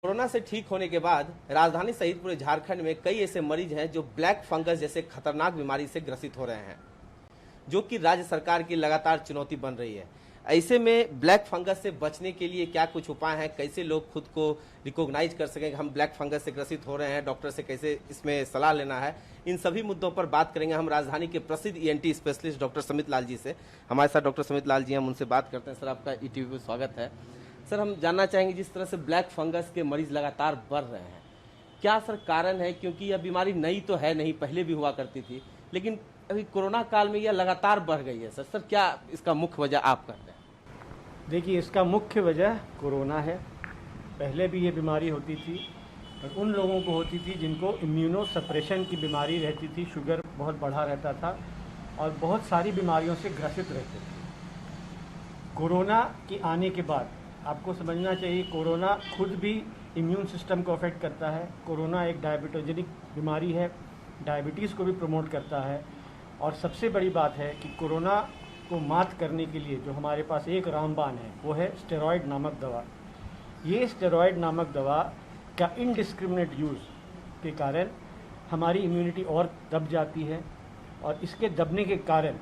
Corona से ठीक होने के बाद राजधानी सहित पूरे झारखंड में कई ऐसे मरीज हैं जो ब्लैक फंगस जैसे खतरनाक बीमारी से ग्रसित हो रहे हैं, जो कि राज्य सरकार की लगातार चुनौती बन रही है। ऐसे में ब्लैक फंगस से बचने के लिए क्या कुछ उपाय हैं, कैसे लोग खुद को रिकॉग्नाइज कर सकें कि हम ब्लैक फंगस से ग्रसित हो रहे हैं, डॉक्टर से कैसे इसमें सलाह लेना है, इन सभी मुद्दों पर बात करेंगे हम राजधानी के प्रसिद्ध ईएनटी स्पेशलिस्ट डॉक्टर समित लाल जी से। हमारे साथ डॉक्टर समित लाल जी, हम उनसे बात करते हैं। सर, आपका ईटीवी में स्वागत है। सर, हम जानना चाहेंगे, जिस तरह से ब्लैक फंगस के मरीज लगातार बढ़ रहे हैं, क्या सर कारण है? क्योंकि यह बीमारी नई तो है नहीं, पहले भी हुआ करती थी, लेकिन अभी कोरोना काल में यह लगातार बढ़ गई है। सर क्या इसका मुख्य वजह आप कहते हैं? देखिए, इसका मुख्य वजह कोरोना है। पहले भी ये बीमारी होती थी और उन लोगों को होती थी जिनको इम्यूनो सप्रेशन की बीमारी रहती थी, शुगर बहुत बढ़ा रहता था और बहुत सारी बीमारियों से ग्रसित रहते थे। कोरोना के आने के बाद आपको समझना चाहिए, कोरोना खुद भी इम्यून सिस्टम को अफेक्ट करता है। कोरोना एक डायबिटोजेनिक बीमारी है, डायबिटीज़ को भी प्रमोट करता है। और सबसे बड़ी बात है कि कोरोना को मात करने के लिए जो हमारे पास एक रामबाण है, वो है स्टेरॉयड नामक दवा। ये स्टेरॉयड नामक दवा का इनडिस्क्रिमिनेट यूज़ के कारण हमारी इम्यूनिटी और दब जाती है और इसके दबने के कारण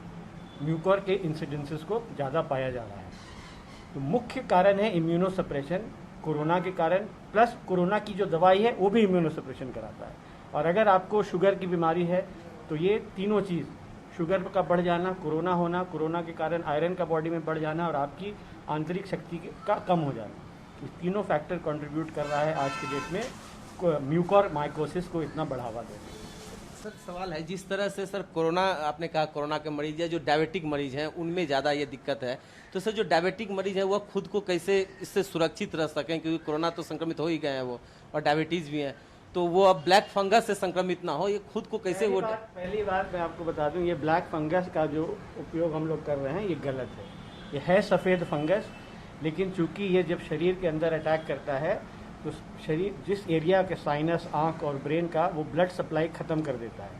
म्यूकोर के इंसिडेंसेस को ज़्यादा पाया जा रहा है। तो मुख्य कारण है इम्यूनो सप्रेशन कोरोना के कारण, प्लस कोरोना की जो दवाई है वो भी इम्यूनो सप्रेशन कराता है। और अगर आपको शुगर की बीमारी है तो ये तीनों चीज़, शुगर का बढ़ जाना, कोरोना होना, कोरोना के कारण आयरन का बॉडी में बढ़ जाना और आपकी आंतरिक शक्ति का कम हो जाना, ये तीनों फैक्टर कंट्रीब्यूट कर रहा है आज के डेट में म्यूकोर माइकोसिस को इतना बढ़ावा देने। सर, सवाल है, जिस तरह से सर कोरोना, आपने कहा कोरोना के मरीज या जो डायबिटिक मरीज हैं उनमें ज़्यादा ये दिक्कत है, तो सर जो डायबिटिक मरीज है वह खुद को कैसे इससे सुरक्षित रह सकें? क्योंकि कोरोना तो संक्रमित हो ही गए हैं वो, और डायबिटीज़ भी हैं, तो वो अब ब्लैक फंगस से संक्रमित ना हो, ये खुद को कैसे पहली बात मैं आपको बता दूं, ये ब्लैक फंगस का जो उपयोग हम लोग कर रहे हैं ये गलत है। ये है सफ़ेद फंगस, लेकिन चूंकि ये जब शरीर के अंदर अटैक करता है तो शरीर जिस एरिया के साइनस, आँख और ब्रेन का, वो ब्लड सप्लाई ख़त्म कर देता है।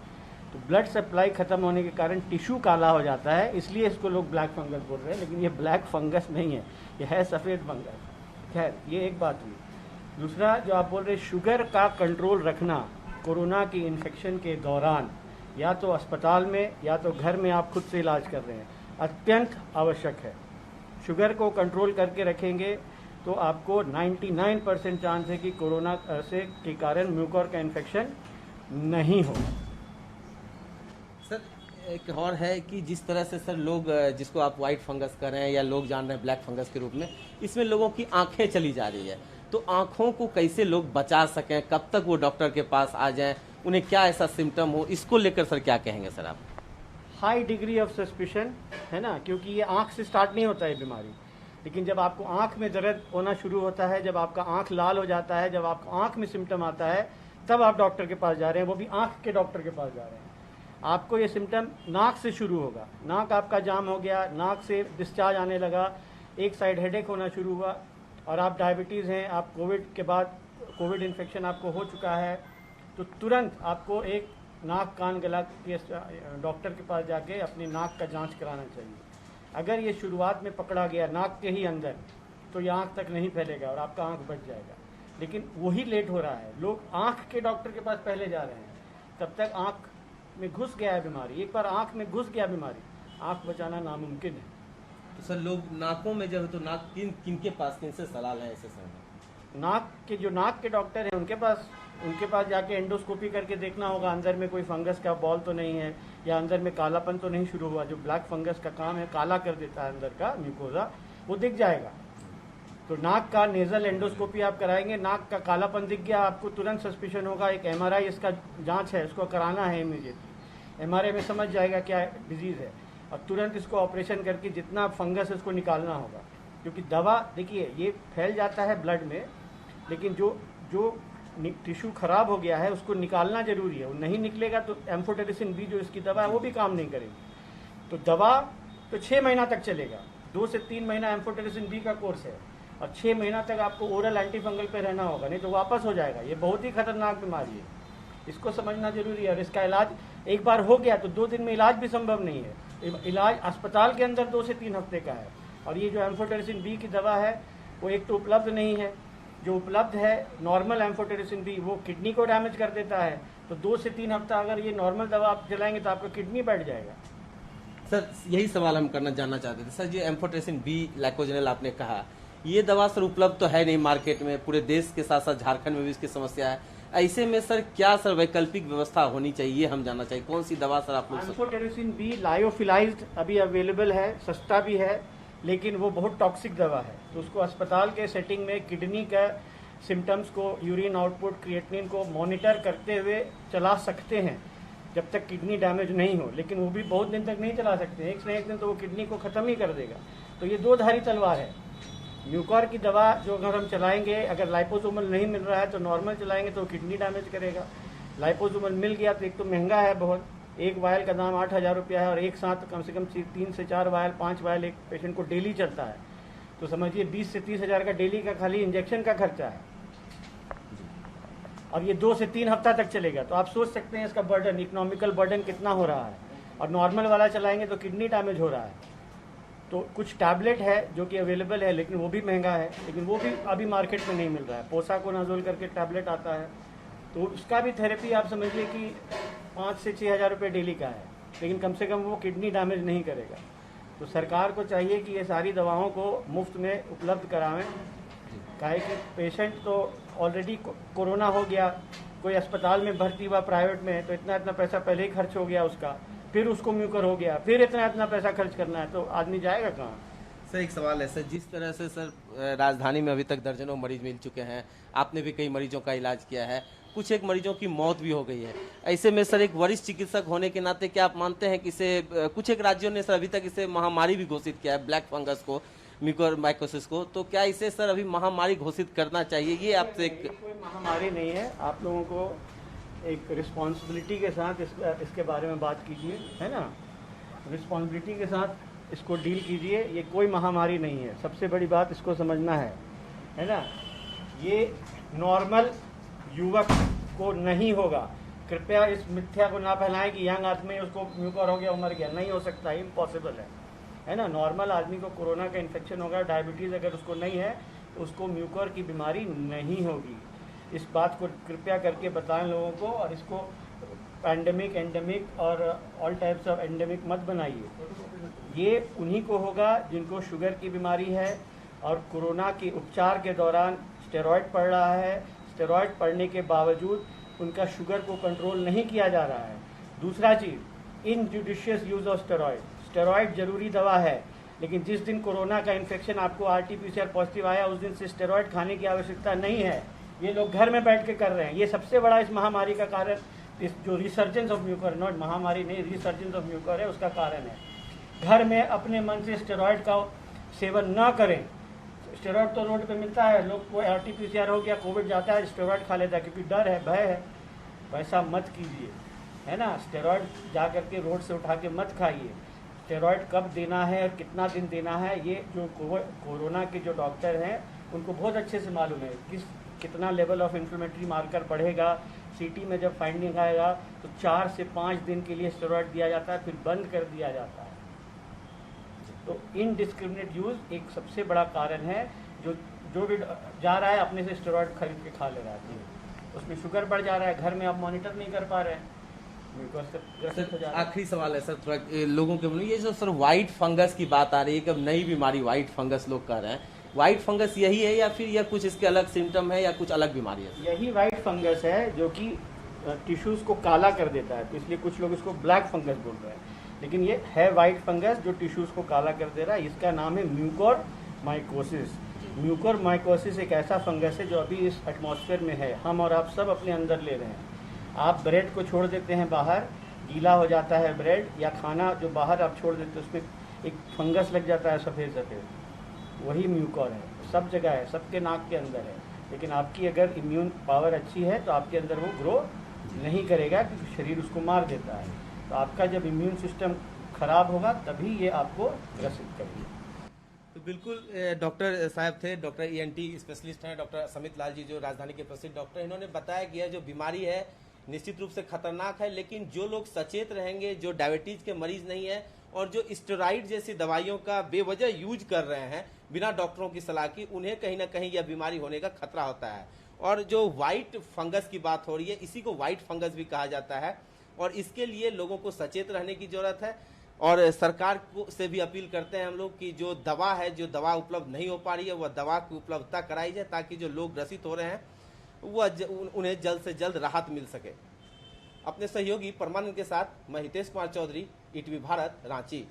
तो ब्लड सप्लाई ख़त्म होने के कारण टिश्यू काला हो जाता है, इसलिए इसको लोग ब्लैक फंगस बोल रहे हैं, लेकिन ये ब्लैक फंगस नहीं है, ये है सफ़ेद फंगस। खैर, ये एक बात हुई। दूसरा, जो आप बोल रहे शुगर का कंट्रोल रखना कोरोना की इन्फेक्शन के दौरान, या तो अस्पताल में या तो घर में आप खुद से इलाज कर रहे हैं, अत्यंत आवश्यक है। शुगर को कंट्रोल करके रखेंगे तो आपको 99% चांस है कि कोरोना से के कारण म्यूकोर का इन्फेक्शन नहीं हो। सर, एक और है कि जिस तरह से सर लोग, जिसको आप वाइट फंगस कर रहे हैं या लोग जान रहे हैं ब्लैक फंगस के रूप में, इसमें लोगों की आंखें चली जा रही है, तो आंखों को कैसे लोग बचा सकें? कब तक वो डॉक्टर के पास आ जाएं? उन्हें क्या ऐसा सिम्टम हो, इसको लेकर सर क्या कहेंगे सर आप? हाई डिग्री ऑफ सस्पिशन है ना, क्योंकि ये आंख से स्टार्ट नहीं होता है बीमारी, लेकिन जब आपको आंख में दर्द होना शुरू होता है, जब आपका आंख लाल हो जाता है, जब आपको आंख में सिम्टम आता है, तब आप डॉक्टर के पास जा रहे हैं, वो भी आंख के डॉक्टर के पास जा रहे हैं। आपको ये सिम्टम नाक से शुरू होगा, नाक आपका जाम हो गया, नाक से डिस्चार्ज आने लगा, एक साइड हेडेक होना शुरू हुआ, और आप डायबिटीज़ हैं, आप कोविड के बाद कोविड इन्फेक्शन आपको हो चुका है, तो तुरंत आपको एक नाक कान गला के डॉक्टर के पास जाके अपनी नाक का जांच कराना चाहिए। अगर ये शुरुआत में पकड़ा गया नाक के ही अंदर, तो ये आँख तक नहीं फैलेगा और आपका आँख बच जाएगा। लेकिन वही लेट हो रहा है, लोग आँख के डॉक्टर के पास पहले जा रहे हैं, तब तक आँख में घुस गया है बीमारी। एक बार आँख में घुस गया बीमारी, आँख बचाना नामुमकिन है। तो सर लोग नाकों में जब, तो नाक किनके पास, किनसे सलाह लें ऐसे समय? नाक के डॉक्टर हैं उनके पास जाके एंडोस्कोपी करके देखना होगा, अंदर में कोई फंगस का बॉल तो नहीं है, या अंदर में कालापन तो नहीं शुरू हुआ। जो ब्लैक फंगस का काम है, काला कर देता है अंदर का म्यूकोजा, वो दिख जाएगा। तो नाक का नेजल एंडोस्कोपी आप कराएंगे, नाक का कालापन दिख गया, आपको तुरंत सस्पिशन होगा, एक MRI इसका जांच है, उसको कराना है इमीडिएटली। MRI में समझ जाएगा क्या डिजीज़ है, और तुरंत इसको ऑपरेशन करके जितना फंगस है उसको निकालना होगा। क्योंकि दवा, देखिए, ये फैल जाता है ब्लड में, लेकिन जो टिश्यू खराब हो गया है उसको निकालना जरूरी है। वो नहीं निकलेगा तो एम्फोटेरिसिन बी जो इसकी दवा है वो भी काम नहीं करेगी। तो दवा तो 6 महीना तक चलेगा, 2 से 3 महीना एम्फोटेरिसिन बी का कोर्स है, और 6 महीना तक आपको ओरल एंटीफंगल पे रहना होगा, नहीं तो वापस हो जाएगा। ये बहुत ही खतरनाक बीमारी है, इसको समझना जरूरी है। और इसका इलाज एक बार हो गया तो 2 दिन में इलाज भी संभव नहीं है। इलाज अस्पताल के अंदर 2 से 3 हफ्ते का है। और ये जो एम्फोटेरिसिन बी की दवा है वो एक तो उपलब्ध नहीं है, जो उपलब्ध है नॉर्मल एम्फोटेरिसिन बी वो किडनी को डैमेज कर देता है। तो 2 से 3 हफ्ता अगर ये नॉर्मल दवा आप चलाएंगे तो आपका किडनी बैठ जाएगा। सर यही सवाल हम जानना चाहते थे सर, जो एम्फोटेरिसिन बी लैकोजेनल आपने कहा, ये दवा सर उपलब्ध तो है नहीं मार्केट में, पूरे देश के साथ साथ झारखंड में भी इसकी समस्या है। ऐसे में सर क्या सर वैकल्पिक व्यवस्था होनी चाहिए, ये हम जानना चाहिए। कौन सी दवा सर आप लोग? एम्फोटेरिसिन बी लायोफिलाइज्ड अभी अवेलेबल है, सस्ता भी है, लेकिन वो बहुत टॉक्सिक दवा है। तो उसको अस्पताल के सेटिंग में किडनी का सिम्टम्स को, यूरिन आउटपुट, क्रिएटिनिन को मॉनिटर करते हुए चला सकते हैं जब तक किडनी डैमेज नहीं हो, लेकिन वो भी बहुत दिन तक नहीं चला सकते। एक से एक दिन तो वो किडनी को ख़त्म ही कर देगा। तो ये 2 धारी तलवार है। म्यूकोर की दवा जो अगर हम चलाएंगे, अगर लाइपोसोमल नहीं मिल रहा है तो नॉर्मल चलाएंगे तो किडनी डैमेज करेगा। लाइपोसोमल मिल गया तो एक तो महंगा है बहुत, एक वायल का दाम 8,000 रुपया है, और एक साथ कम से कम 3 से 4 वायल 5 वायल एक पेशेंट को डेली चलता है। तो समझिए 20 से 30 हज़ार का डेली का खाली इंजेक्शन का खर्चा है, और ये 2 से 3 हफ्ता तक चलेगा। तो आप सोच सकते हैं इसका बर्डन, इकोनॉमिकल बर्डन कितना हो रहा है। और नॉर्मल वाला चलाएंगे तो किडनी डैमेज हो रहा है। तो कुछ टैबलेट है जो कि अवेलेबल है, लेकिन वो भी महंगा है, लेकिन वो भी अभी मार्केट में नहीं मिल रहा है। पोसाकोनाजोल करके टैबलेट आता है, तो उसका भी थेरेपी आप समझिए कि 5 से 6 हज़ार रुपये डेली का है, लेकिन कम से कम वो किडनी डैमेज नहीं करेगा। तो सरकार को चाहिए कि ये सारी दवाओं को मुफ्त में उपलब्ध करावें। काहे कि पेशेंट तो ऑलरेडी कोरोना हो गया, कोई अस्पताल में भर्ती हुआ प्राइवेट में, तो इतना इतना पैसा पहले ही खर्च हो गया उसका, फिर उसको म्यूकर हो गया, फिर इतना इतना पैसा खर्च करना है, तो आदमी जाएगा कहाँ? सर एक सवाल है सर, जिस तरह से सर राजधानी में अभी तक दर्जनों मरीज मिल चुके हैं, आपने भी कई मरीजों का इलाज किया है, कुछ एक मरीजों की मौत भी हो गई है। ऐसे में सर एक वरिष्ठ चिकित्सक होने के नाते क्या आप मानते हैं कि इसे, कुछ एक राज्यों ने सर अभी तक इसे महामारी भी घोषित किया है, ब्लैक फंगस को, म्यूकोरमाइकोसिस को, तो क्या इसे सर अभी महामारी घोषित करना चाहिए? ये आपसे कोई महामारी नहीं है। आप लोगों को एक रिस्पॉन्सिबिलिटी के साथ इसके बारे में बात कीजिए, है ना। रिस्पॉन्सिबिलिटी के साथ इसको डील कीजिए। ये कोई महामारी नहीं है, सबसे बड़ी बात इसको समझना है ना। ये नॉर्मल युवक को नहीं होगा। कृपया इस मिथ्या को ना फैलाएं कि यंग आदमी उसको म्यूकोर हो गया, मर गया। नहीं हो सकता, इम्पॉसिबल है ना। नॉर्मल आदमी को कोरोना का इन्फेक्शन होगा, डायबिटीज़ अगर उसको नहीं है तो उसको म्यूकोर की बीमारी नहीं होगी। इस बात को कृपया करके बताएं लोगों को, और इसको पैंडेमिक, एंडेमिक और ऑल टाइप्स ऑफ एंडेमिक मत बनाइए। ये उन्हीं को होगा जिनको शुगर की बीमारी है और कोरोना के उपचार के दौरान स्टेरॉयड पड़ रहा है। स्टेरॉयड पड़ने के बावजूद उनका शुगर को कंट्रोल नहीं किया जा रहा है। दूसरा चीज़, इनजुडिशियस यूज़ ऑफ स्टेरॉयड। स्टेरॉयड जरूरी दवा है, लेकिन जिस दिन कोरोना का इन्फेक्शन आपको RT-PCR पॉजिटिव आया, उस दिन से स्टेरॉयड खाने की आवश्यकता नहीं है। ये लोग घर में बैठ के कर रहे हैं। ये सबसे बड़ा इस महामारी का कारण, इस जो रिसर्जेंस ऑफ म्यूकोर, नॉट महामारी नहीं, रिसर्जेंस ऑफ म्यूकोर है, उसका कारण है। घर में अपने मन से स्टेरॉयड का सेवन न करें। स्टेरॉयड तो रोड पे मिलता है, लोग को RT-PCR हो गया, कोविड जाता है, स्टेरॉयड खा लेता है क्योंकि डर है, भय है। वैसा मत कीजिए, है ना। स्टेरॉयड जा करके रोड से उठा के मत खाइए। स्टेरॉयड कब देना है और कितना दिन देना है, ये जो कोरोना के जो डॉक्टर हैं उनको बहुत अच्छे से मालूम है। कितना लेवल ऑफ इन्फ्लेमेटरी मार्कर बढ़ेगा। CT में जब फाइंडिंग आएगा तो 4 से 5 दिन के लिए स्टेरॉयड दिया जाता है, फिर बंद कर दिया जाता है। तो इनडिस्क्रिमिनेट यूज़ एक सबसे बड़ा कारण है। जो भी जा रहा है अपने से स्टेरॉयड खरीद के खा ले रहा है, उसमें शुगर बढ़ जा रहा है, घर में आप मॉनिटर नहीं कर पा रहे हैं। आखिरी सवाल है सर, थोड़ा लोगों के ये जो सर व्हाइट फंगस की बात आ रही है कि अब नई बीमारी व्हाइट फंगस लोग कह रहे हैं, व्हाइट फंगस यही है या फिर यह कुछ इसके अलग सिम्टम है या कुछ अलग बीमारी है? यही व्हाइट फंगस है जो कि टिश्यूज़ को काला कर देता है, तो इसलिए कुछ लोग इसको ब्लैक फंगस बोल रहे हैं, लेकिन ये है व्हाइट फंगस जो टिश्यूज़ को काला कर दे रहा है। इसका नाम है म्यूकोरमाइकोसिस। म्यूकोरमाइकोसिस एक ऐसा फंगस है जो अभी इस एटमॉस्फेयर में है, हम और आप सब अपने अंदर ले रहे हैं। आप ब्रेड को छोड़ देते हैं बाहर, गीला हो जाता है ब्रेड, या खाना जो बाहर आप छोड़ देते हैं उसमें एक फंगस लग जाता है सफ़ेद सफ़ेद, वही म्यूकोर है। सब जगह है, सबके नाक के अंदर है, लेकिन आपकी अगर इम्यून पावर अच्छी है तो आपके अंदर वो ग्रो नहीं करेगा क्योंकि शरीर उसको मार देता है। तो आपका जब इम्यून सिस्टम खराब होगा तभी ये आपको ग्रसित करेगी। तो बिल्कुल डॉक्टर साहब थे, डॉक्टर ENT स्पेशलिस्ट हैं, डॉक्टर समित लाल जी, जो राजधानी के प्रसिद्ध डॉक्टर। इन्होंने बताया कि यह जो बीमारी है निश्चित रूप से खतरनाक है, लेकिन जो लोग सचेत रहेंगे, जो डायबिटीज के मरीज नहीं है और जो स्टेरॉइड जैसी दवाइयों का बेवजह यूज कर रहे हैं, बिना डॉक्टरों की सलाह की, उन्हें कहीं ना कहीं यह बीमारी होने का खतरा होता है। और जो व्हाइट फंगस की बात हो रही है, इसी को व्हाइट फंगस भी कहा जाता है, और इसके लिए लोगों को सचेत रहने की जरूरत है। और सरकार को से भी अपील करते हैं हम लोग कि जो दवा है, जो दवा उपलब्ध नहीं हो पा रही है, वह दवा की उपलब्धता कराई जाए, ताकि जो लोग ग्रसित हो रहे हैं वह उन्हें जल्द से जल्द राहत मिल सके। अपने सहयोगी परमानंद के साथ मैं हितेश कुमार चौधरी, ईटीवी भारत, रांची।